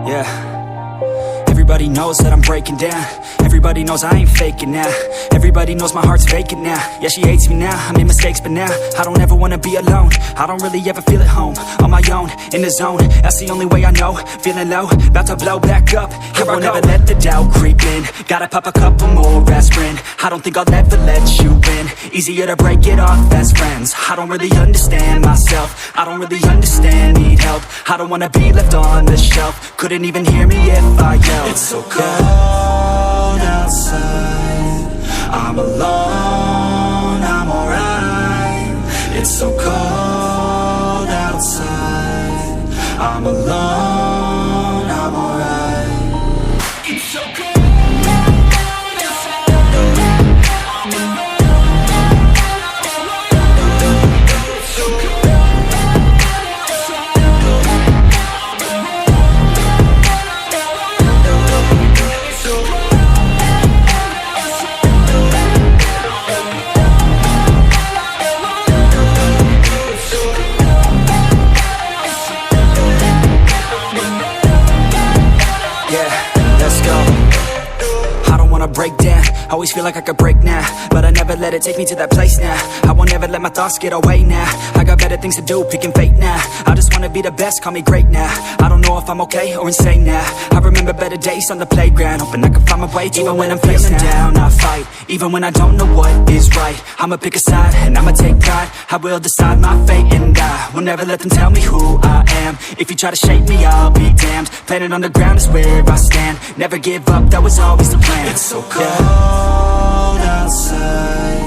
Yeah, everybody knows that I'm breaking down. Everybody knows I ain't faking now. Everybody knows my heart's vacant now. Yeah, she hates me now, I made mistakes but now I don't ever wanna be alone. I don't really ever feel at home. On my own, in the zone, that's the only way I know. Feeling low, about to blow back up. Here I won't ever let the doubt creep in. Gotta pop a couple more aspirin. I don't think I'll ever let you in. Easier to break it off best friends. I don't really understand myself. I don't really understand, need help. I don't wanna be left on the shelf. Couldn't even hear me if I yelled. It's so cold outside, I'm alone, I'm alright. It's so cold outside, I'm alone, I'm alright. It's so cold. Break down, always feel like I could break now, but I never let it take me to that place now. I won't ever let my thoughts get away now. I got better things to do, picking fate now. I just wanna be the best, call me great now. I don't know if I'm okay or insane now. I remember better days on the playground, hoping I can find my way. Even when I'm feeling down, I fight. Even when I don't know what is right, I'ma pick a side and I'ma take pride. I will decide my fate and I will never let them tell me who I am. If you try to shape me, I'll be damned. Planet on the ground is where I stand. Never give up, that was always the plan. It's so cold outside,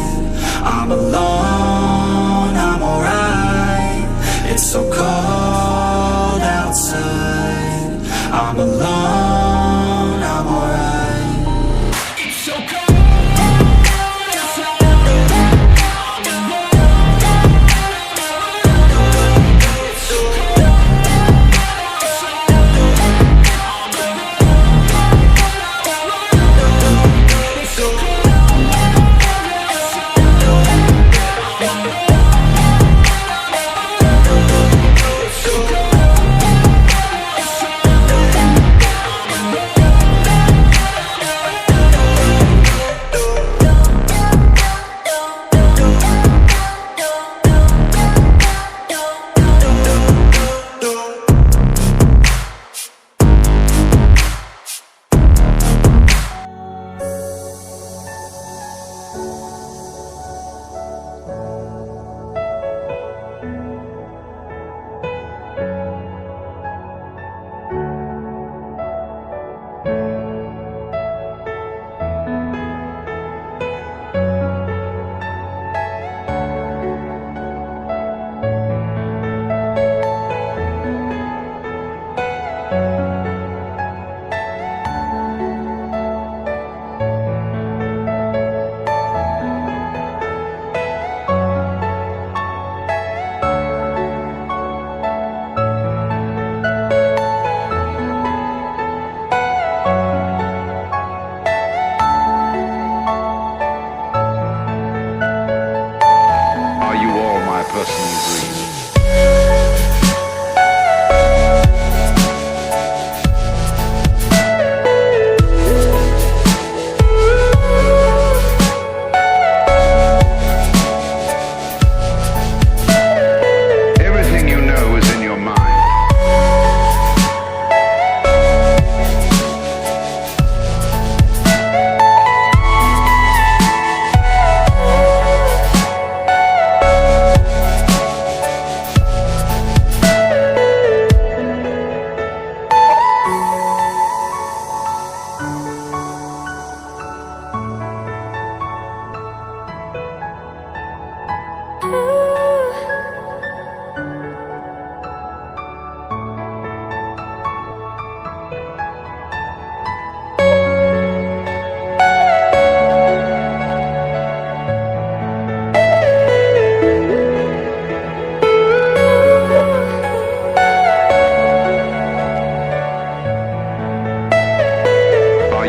I'm alone, I'm alright. It's so cold outside, I'm alone, I'm alright. It's so cold.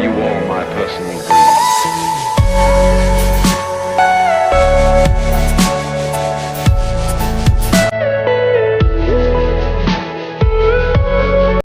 you all my personal greetings.